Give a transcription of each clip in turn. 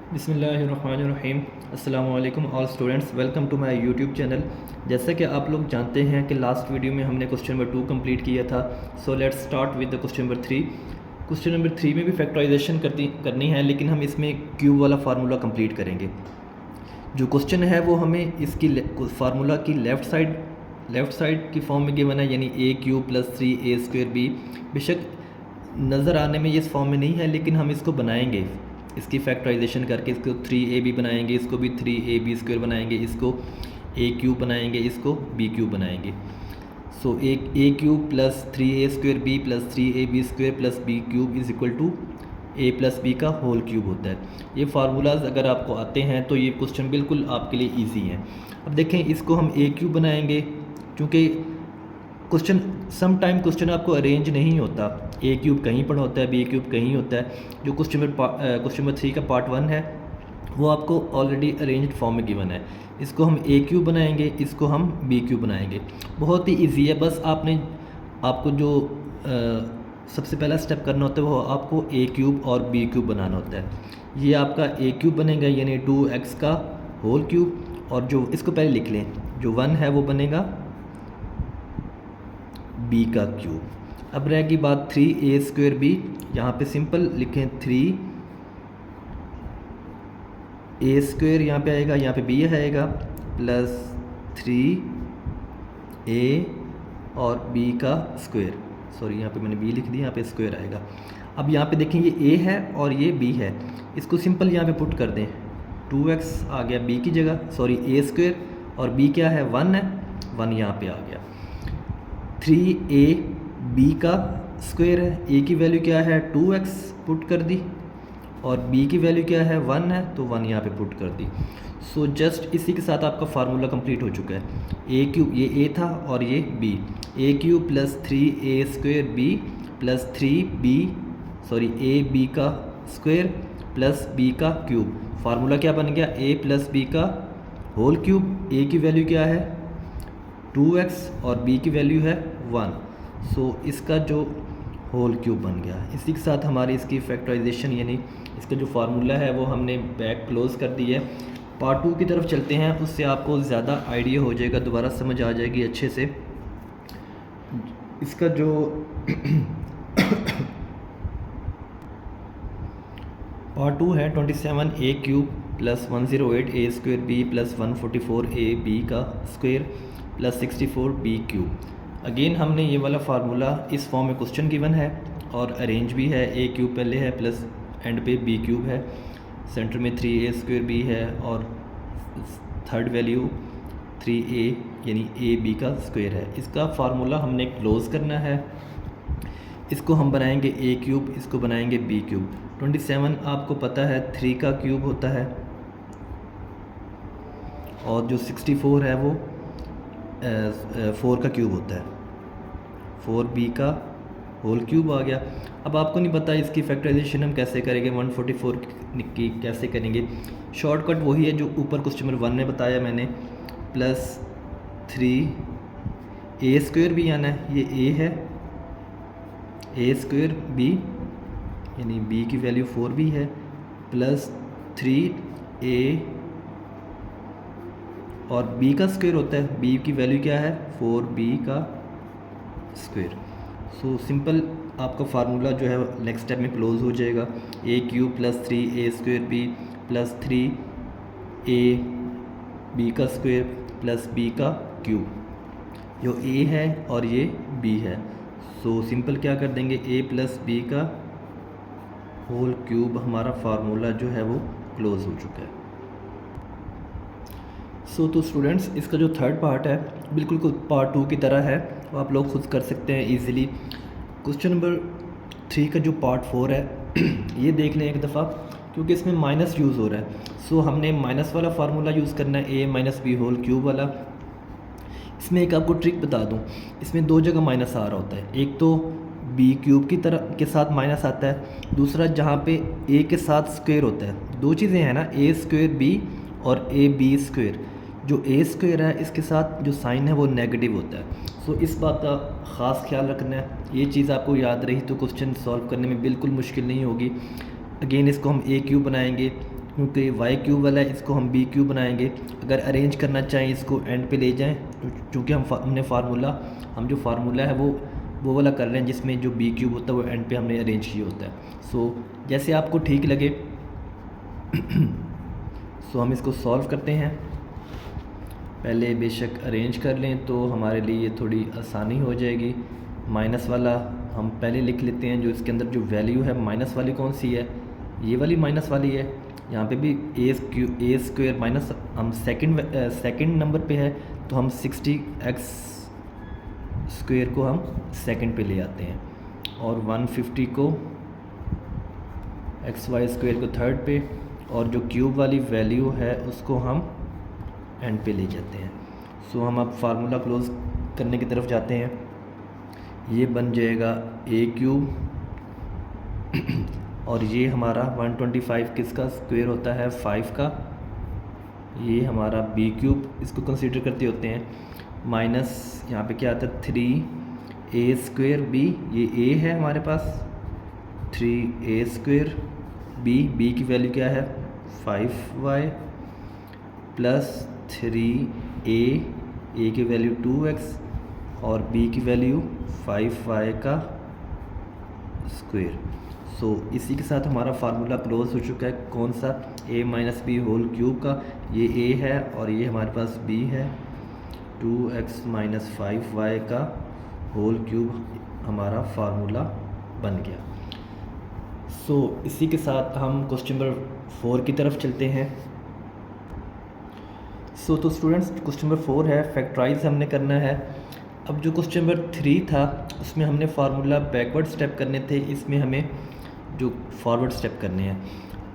बिस्मिल्लाहिर्रहमानिर्रहीम। अस्सलामु अलैकुम all students, welcome to my YouTube channel. जैसा कि आप लोग जानते हैं कि लास्ट वीडियो में हमने क्वेश्चन नंबर 2 कंप्लीट किया था। So let's start with the question number 3। Question number 3 में भी फैक्टराइजेशन करनी है, लेकिन हम इसमें क्यूब वाला फार्मूला कंप्लीट करेंगे। जो क्वेश्चन है वो हमें इसकी फार्मूला की लेफ़्ट साइड की फॉर्म में गिवन है, यानी ए क्यूब प्लस 3a² b। बेशक नज़र आने में ये इस फॉर्म में नहीं है, लेकिन हम इसको बनाएंगे, इसकी फैक्टराइजेशन करके इसको 3ab बनाएंगे, इसको भी 3ab² बनाएंगे, इसको a क्यूब बनाएंगे, इसको b क्यूब बनाएंगे। So a cube plus 3a² b plus 3ab² plus b cube is equal to a plus B का होल क्यूब होता है। ये फार्मूलाज अगर आपको आते हैं तो ये क्वेश्चन बिल्कुल आपके लिए इजी हैं। अब देखें, इसको हम a क्यूब बनाएंगे, क्योंकि क्वेश्चन सम टाइम क्वेश्चन आपको अरेंज नहीं होता, ए क्यूब कहीं पर होता है, बी क्यूब कहीं होता है। जो क्वेश्चन नंबर 3 का पार्ट 1 है वो आपको ऑलरेडी अरेंज्ड फॉर्म में गिवन है। इसको हम ए क्यूब बनाएंगे, इसको हम बी क्यूब बनाएंगे। बहुत ही इजी है, बस आपको जो सबसे पहला स्टेप करना होता है वो आपको ए क्यूब और बी क्यूब बनाना होता है। ये आपका ए क्यूब बनेगा, यानी 2x का होल क्यूब, और जो इसको पहले लिख लें, जो 1 है वो बनेगा b का क्यूब। अब रहेगी बात 3a² b। यहाँ पे सिंपल लिखें 3a², यहाँ पे आएगा, यहाँ पे b आएगा, प्लस 3a और b का स्क्वायर। सॉरी, यहाँ पे मैंने b लिख दिया, यहाँ पे स्क्वायर आएगा। अब यहाँ पे देखें, ये a है और ये b है, इसको सिंपल यहाँ पे पुट कर दें। 2x आ गया b की जगह, सॉरी a², और b क्या है, 1 है, 1 यहाँ पे आ गया। 3ab का स्क्वायर है, a की वैल्यू क्या है, 2x पुट कर दी, और b की वैल्यू क्या है, 1 है, तो 1 यहाँ पे पुट कर दी। सो जस्ट इसी के साथ आपका फार्मूला कंप्लीट हो चुका है। a क्यूब, ये a था और ये b, a cube plus 3a² b plus 3ab का स्क्वायर प्लस b का क्यूब। फार्मूला क्या बन गया, a प्लस b का होल क्यूब। a की वैल्यू क्या है, 2x, और b की वैल्यू है 1। सो इसका जो होल क्यूब बन गया। इसी के साथ हमारी इसकी फैक्टराइजेशन, यानी इसका जो फार्मूला है वो हमने बैक क्लोज़ कर दी है। पार्ट 2 की तरफ चलते हैं, उससे आपको ज़्यादा आइडिया हो जाएगा, दोबारा समझ आ जाएगी अच्छे से। इसका जो पार्ट 2 है 27a cube plus 108a² b plus 144a b का square plus 64b cube. Again हमने ये वाला फार्मूला इस फॉर्म में क्वेश्चन गिवन है और अरेंज भी है। a क्यूब पहले है, प्लस एंड पे b क्यूब है, सेंटर में 3a² b है, और थर्ड वैल्यू 3a यानी ab का स्क्वायर है। इसका फार्मूला हमने क्लोज़ करना है। इसको हम बनाएंगे a क्यूब, इसको बनाएंगे b क्यूब। 27 आपको पता है 3 का क्यूब होता है, और जो 64 है वो 4 का क्यूब होता है, 4b का होल क्यूब आ गया। अब आपको नहीं पता इसकी फैक्टराइजेशन हम कैसे करेंगे, 144 की कैसे करेंगे। शॉर्टकट वही है जो ऊपर क्वेश्चन नंबर 1 में बताया मैंने, प्लस 3a² भी आना है, ये a है, a² b यानी b की वैल्यू 4b है, प्लस 3a और b का स्क्वायर होता है, b की वैल्यू क्या है, 4b का स्क्वायर। सो सिंपल आपका फार्मूला जो है नेक्स्ट स्टेप में क्लोज हो जाएगा। a cube plus 3a² b plus 3ab का स्क्वायर प्लस b का क्यूब। जो a है और ये b है, सो सिंपल क्या कर देंगे, a प्लस b का होल क्यूब। हमारा फार्मूला जो है वो क्लोज हो चुका है। तो स्टूडेंट्स, इसका जो थर्ड पार्ट है बिल्कुल पार्ट 2 की तरह है, वो आप लोग खुद कर सकते हैं इजीली। क्वेश्चन नंबर 3 का जो पार्ट 4 है ये देख लें एक दफ़ा, क्योंकि इसमें माइनस यूज़ हो रहा है। सो हमने माइनस वाला फार्मूला यूज़ करना है, a minus B whole cube वाला। इसमें एक आपको ट्रिक बता दूं, इसमें 2 जगह माइनस आ रहा होता है। एक तो b क्यूब की तरह के साथ माइनस आता है, दूसरा जहाँ पे a के साथ स्क्वायर होता है। दो चीज़ें हैं ना, a² b और ab²। जो a² है इसके साथ जो साइन है वो नेगेटिव होता है। सो इस बात का ख़ास ख्याल रखना है। ये चीज़ आपको याद रही तो क्वेश्चन सॉल्व करने में बिल्कुल मुश्किल नहीं होगी। अगेन इसको हम a क्यूब बनाएंगे, क्योंकि वाई क्यूब वाला है इसको हम बी क्यूब बनाएंगे। अगर अरेंज करना चाहें इसको एंड पे ले जाएं, चूँकि हम जो फार्मूला है वो वाला कर रहे हैं जिसमें जो बी क्यूब होता है वो एंड पे हमने अरेंज किया होता है। सो जैसे आपको ठीक लगे सो हम इसको सॉल्व करते हैं। पहले बेशक अरेंज कर लें तो हमारे लिए ये थोड़ी आसानी हो जाएगी। माइनस वाला हम पहले लिख लेते हैं, जो इसके अंदर जो वैल्यू है माइनस वाली कौन सी है, ये वाली माइनस वाली है। यहाँ पे भी ए स्क्वेयर माइनस, हम सेकंड नंबर पे है तो हम 60x स्क्वेयर को हम सेकंड पे ले आते हैं और 150 को xy स्क्वेयर को थर्ड पे, और जो क्यूब वाली वैल्यू है उसको हम एंड पे ले जाते हैं। सो हम अब फार्मूला क्लोज करने की तरफ जाते हैं। ये बन जाएगा ए क्यूब और ये हमारा 125 किसका स्क्वायर होता है, 5 का। ये हमारा बी क्यूब इसको कंसीडर करते होते हैं, माइनस यहाँ पे क्या आता है 3a स्क्वायर बी, ये a है हमारे पास, 3a स्क्वायर बी की वैल्यू क्या है 5y प्लस 3a की वैल्यू 2x और b की वैल्यू 5y का स्क्वायर। सो इसी के साथ हमारा फार्मूला क्लोज हो चुका है। कौन सा, a minus B whole cube का, ये a है और ये हमारे पास b है, 2x माइनस 5y का होल क्यूब हमारा फार्मूला बन गया। सो इसी के साथ हम क्वेश्चन नंबर 4 की तरफ चलते हैं। तो स्टूडेंट्स क्वेश्चन नंबर 4 है, फैक्टराइज हमने करना है। अब जो क्वेश्चन नंबर 3 था उसमें हमने फार्मूला बैकवर्ड स्टेप करने थे, इसमें हमें जो फॉरवर्ड स्टेप करने हैं।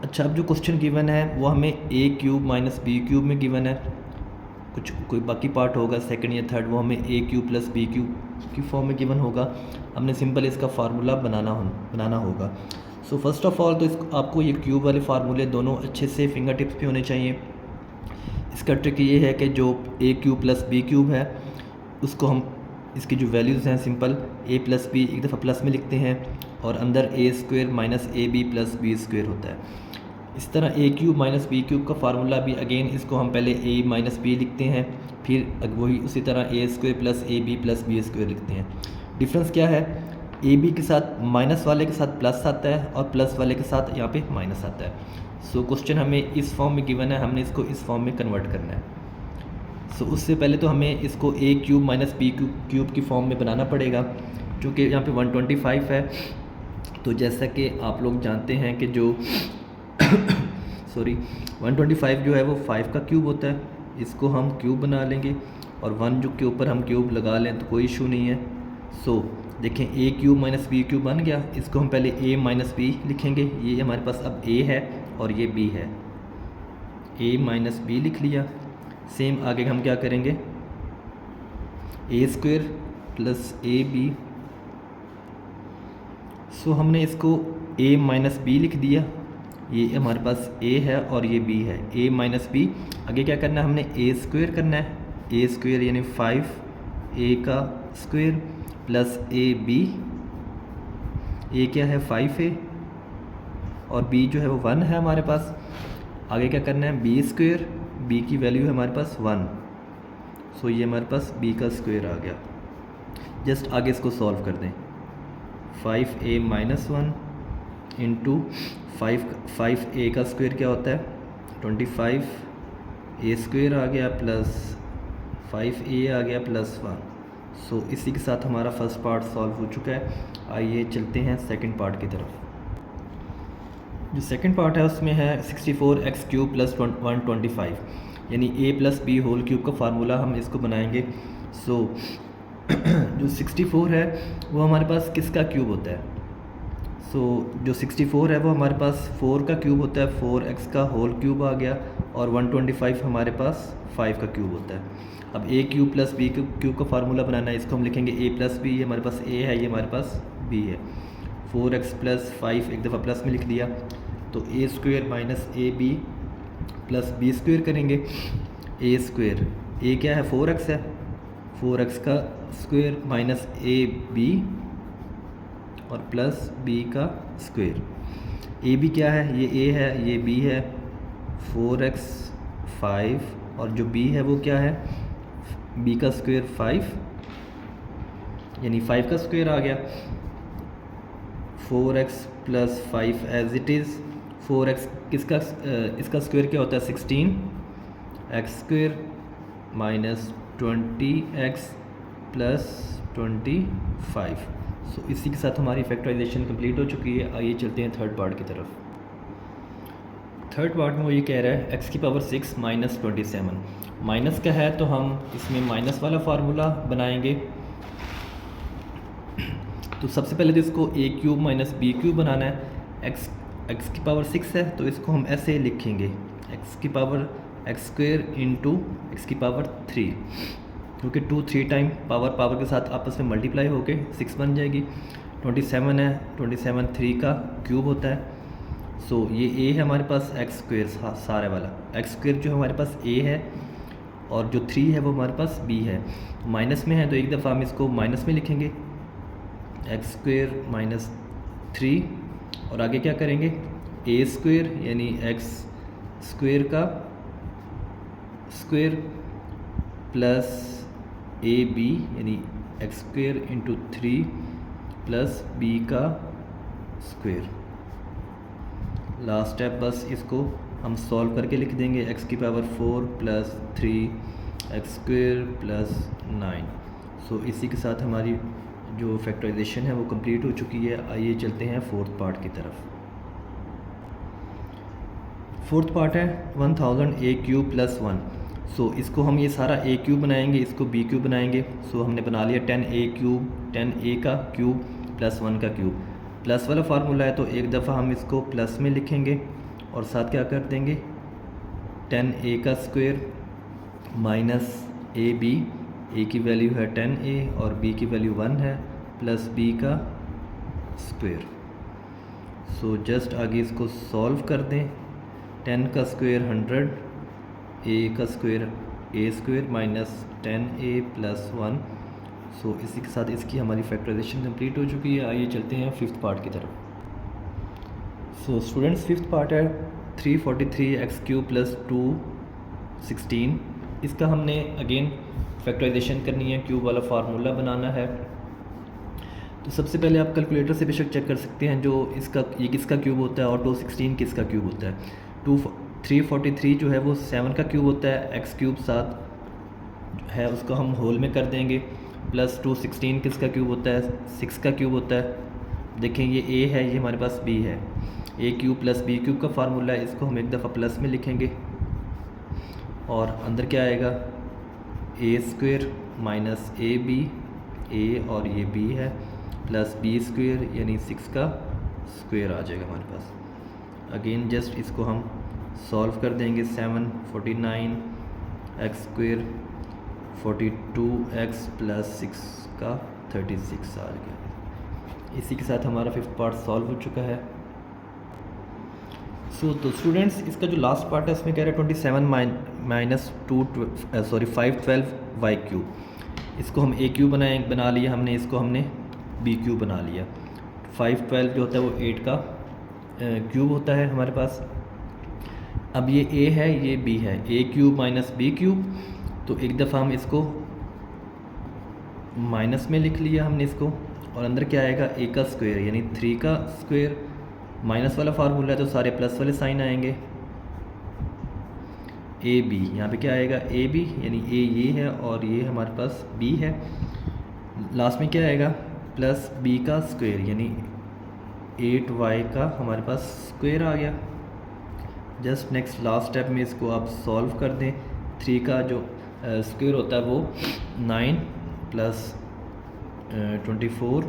अच्छा, अब जो क्वेश्चन गिवन है वो हमें ए क्यूब माइनस बी क्यूब में गिवन है, कोई बाकी पार्ट होगा सेकंड या थर्ड वो हमें ए क्यूब प्लस बी क्यूब की फॉर्म में गिवन होगा। हमने सिंपल इसका फार्मूला बनाना होगा। सो फर्स्ट ऑफ ऑल तो आपको ये क्यूब वाले फार्मूले दोनों अच्छे से फिंगर टिप्स पे होने चाहिए। इसका ट्रिक ये है कि जो ए क्यूब प्लस बी क्यूब है उसको हम, इसकी जो वैल्यूज़ हैं सिंपल ए प्लस बी एक दफ़ा प्लस में लिखते हैं और अंदर A square minus A B plus B square होता है। इस तरह A cube minus B cube का फार्मूला भी अगेन इसको हम पहले ए माइनस बी लिखते हैं, फिर वही उसी तरह A square plus A B plus B square लिखते हैं। डिफरेंस क्या है, ए बी के साथ माइनस वाले के साथ प्लस आता है और प्लस वाले के साथ यहाँ पे माइनस आता है। सो क्वेश्चन हमें इस फॉर्म में गिवन है, हमने इसको इस फॉर्म में कन्वर्ट करना है। सो उससे पहले तो हमें इसको ए क्यूब माइनस बी क्यूब की फॉर्म में बनाना पड़ेगा, क्योंकि यहाँ पे 125 है। तो जैसा कि आप लोग जानते हैं कि जो 125 जो है वो 5 का क्यूब होता है, इसको हम क्यूब बना लेंगे और 1 जो के ऊपर हम क्यूब लगा लें तो कोई इशू नहीं है। सो देखें ए क्यूब माइनस बी क्यूब बन गया, इसको हम पहले ए माइनस बी लिखेंगे, ये हमारे पास अब ए है और ये बी है, ए माइनस बी लिख लिया। सेम आगे हम क्या करेंगे, ए स्क्वायर प्लस ए बी। सो हमने इसको a माइनस बी लिख दिया, ये हमारे पास a है और ये b है, a माइनस बी। आगे क्या करना है, हमने a स्क्वायर करना है, a स्क्वायर यानी 5a का square plus a b, a क्या है 5a और b जो है वो 1 है हमारे पास। आगे क्या करना है, b स्क्वायर, b की वैल्यू है हमारे पास 1, सो ये हमारे पास b का स्क्वायर आ गया। जस्ट आगे इसको सॉल्व कर दें, 5a माइनस 1 इंटू 5a का स्क्वायर क्या होता है 25, a स्क्वायर आ गया प्लस 5a आ गया प्लस 1। सो इसी के साथ हमारा फर्स्ट पार्ट सॉल्व हो चुका है। आइए चलते हैं सेकंड पार्ट की तरफ। जो सेकंड पार्ट है उसमें है 64x क्यूब प्लस 125, यानी a plus B whole cube का फार्मूला हम इसको बनाएंगे। सो जो 64 है वो हमारे पास किसका क्यूब होता है, सो जो 64 है वो हमारे पास 4 का क्यूब होता है, 4x का होल क्यूब आ गया, और 125 हमारे पास 5 का क्यूब होता है। अब a cube plus B cube का फार्मूला बनाना है, इसको हम लिखेंगे a प्लस बी, ये हमारे पास a है, ये हमारे पास b है। 4x प्लस 5 एक दफ़ा प्लस में लिख दिया, तो a square minus A B plus B square करेंगे, a स्क्वायर, a क्या है 4x है, 4x का स्क्वायर माइनस ए बी और प्लस b का स्क्वायर। ए बी क्या है, ये a है, ये b है, 4x 5 और जो b है वो क्या है, b का स्क्वायर 5 यानी 5 का स्क्वायर आ गया। 4x plus 5 as it is. 4x किसका इसका स्क्वायर क्या होता है 16, x square minus 20x plus 25। सो इसी के साथ हमारी फैक्टराइजेशन कंप्लीट हो चुकी है। आइए चलते हैं थर्ड पार्ट की तरफ। थर्ड पार्ट में वो ये कह रहा है x की पावर 6 माइनस 27। माइनस का है तो हम इसमें माइनस वाला फार्मूला बनाएंगे। तो सबसे पहले तो इसको a cube minus b cube बनाना है। x की पावर 6 है तो इसको हम ऐसे लिखेंगे, x की power x square into x की पावर 3, क्योंकि 2 3 टाइम पावर के साथ आपस में मल्टीप्लाई होके 6 बन जाएगी। 27 है, 27 3 का क्यूब होता है। सो ये a है हमारे पास एक्स स्क्वायर सारे वाला, एक्स स्क्वायर जो हमारे पास a है और जो 3 है वो हमारे पास b है। माइनस में है तो एक दफ़ा हम इसको माइनस में लिखेंगे, एक्स स्क्वायर माइनस 3 और आगे क्या करेंगे a स्क्वायर यानी एक्स स्क्वायर का स्क्वायर प्लस ए बी यानी x square into 3 plus b का स्क्वायर। लास्ट स्टेप बस इसको हम सॉल्व करके लिख देंगे, x की power 4 plus 3 x square plus 9। सो इसी के साथ हमारी जो फैक्टराइजेशन है वो कंप्लीट हो चुकी है। आइए चलते हैं फोर्थ पार्ट की तरफ। फोर्थ पार्ट है 1000 a क्यूब प्लस 1। सो इसको हम ये सारा a क्यूब बनाएंगे, इसको b क्यूब बनाएंगे। सो हमने बना लिया 10a क्यूब, 10a का क्यूब प्लस 1 का क्यूब। प्लस वाला फार्मूला है तो एक दफ़ा हम इसको प्लस में लिखेंगे और साथ क्या कर देंगे 10a का स्क्वायर माइनस a की वैल्यू है 10a और b की वैल्यू 1 है प्लस b का स्क्वायर। सो जस्ट आगे इसको सॉल्व कर दें। 10 का स्क्वायर 100, a का square a square minus 10a plus 1। सो इसी के साथ इसकी हमारी फैक्टराइजेशन कंप्लीट हो चुकी है। आइए चलते हैं फिफ्थ पार्ट की तरफ। सो स्टूडेंट्स फिफ्थ पार्ट है 343 एक्स क्यूब प्लस 216। इसका हमने अगेन फैक्टराइजेशन करनी है, क्यूब वाला फार्मूला बनाना है। तो सबसे पहले आप कैलकुलेटर से बेशक चेक कर सकते हैं जो ये किसका क्यूब होता है और 216 किसका क्यूब होता है। 343 जो है वो 7 का क्यूब होता है, एक्स क्यूब साथ है उसको हम होल में कर देंगे, प्लस 216 किसका क्यूब होता है 6 का क्यूब होता है। देखें ये a है, ये हमारे पास b है। a cube plus b cube का फार्मूला है, इसको हम एक दफ़ा प्लस में लिखेंगे और अंदर क्या आएगा a square minus ab, a और ये b है प्लस b स्क्वायर यानी 6 का स्क्वायर आ जाएगा हमारे पास। अगेन जस्ट इसको हम सॉल्व कर देंगे। 7 49 एक्स स्क्वायर 42x प्लस 6 का 36 आ गया। इसी के साथ हमारा फिफ्थ पार्ट सॉल्व हो चुका है। तो स्टूडेंट्स इसका जो लास्ट पार्ट है इसमें कह रहा है 27 माइनस 512 वाई क्यूब। इसको हम a क्यूब बना लिया हमने, इसको हमने b क्यूब बना लिया। 512 जो होता है वो 8 का क्यूब होता है हमारे पास। अब ये a है ये b है, a cube minus b cube. तो एक दफ़ा हम इसको माइनस में लिख लिया हमने इसको और अंदर क्या आएगा a का स्क्वायर यानी 3 का स्क्वायर। माइनस वाला फार्मूला है तो सारे प्लस वाले साइन आएंगे। ए बी यहाँ पे क्या आएगा ए बी यानी a ये है और ये हमारे पास b है। लास्ट में क्या आएगा प्लस b का स्क्वायर यानी 8y का हमारे पास स्क्वायर आ गया। जस्ट नेक्स्ट लास्ट स्टेप में इसको आप सॉल्व कर दें। 3 का जो स्क्वायर होता है वो 9 प्लस 24,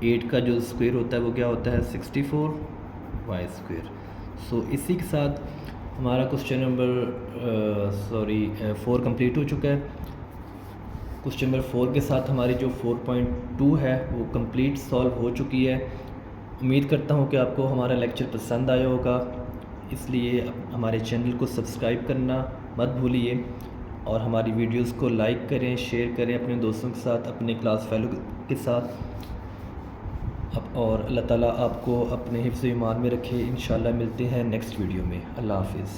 8 का जो स्क्वायर होता है वो क्या होता है 64 वाई स्क्वायर। सो इसी के साथ हमारा क्वेश्चन नंबर 4 कंप्लीट हो चुका है। क्वेश्चन नंबर 4 के साथ हमारी जो 4.2 है वो कंप्लीट सॉल्व हो चुकी है। उम्मीद करता हूँ कि आपको हमारा लेक्चर पसंद आया होगा, इसलिए हमारे चैनल को सब्सक्राइब करना मत भूलिए और हमारी वीडियोस को लाइक करें, शेयर करें अपने दोस्तों के साथ, अपने क्लास फेलो के साथ। अब और अल्लाह ताला आपको अपने हिफ्ज़ ईमान में रखे। इंशाल्लाह मिलते हैं नेक्स्ट वीडियो में। अल्लाह हाफ़िज़।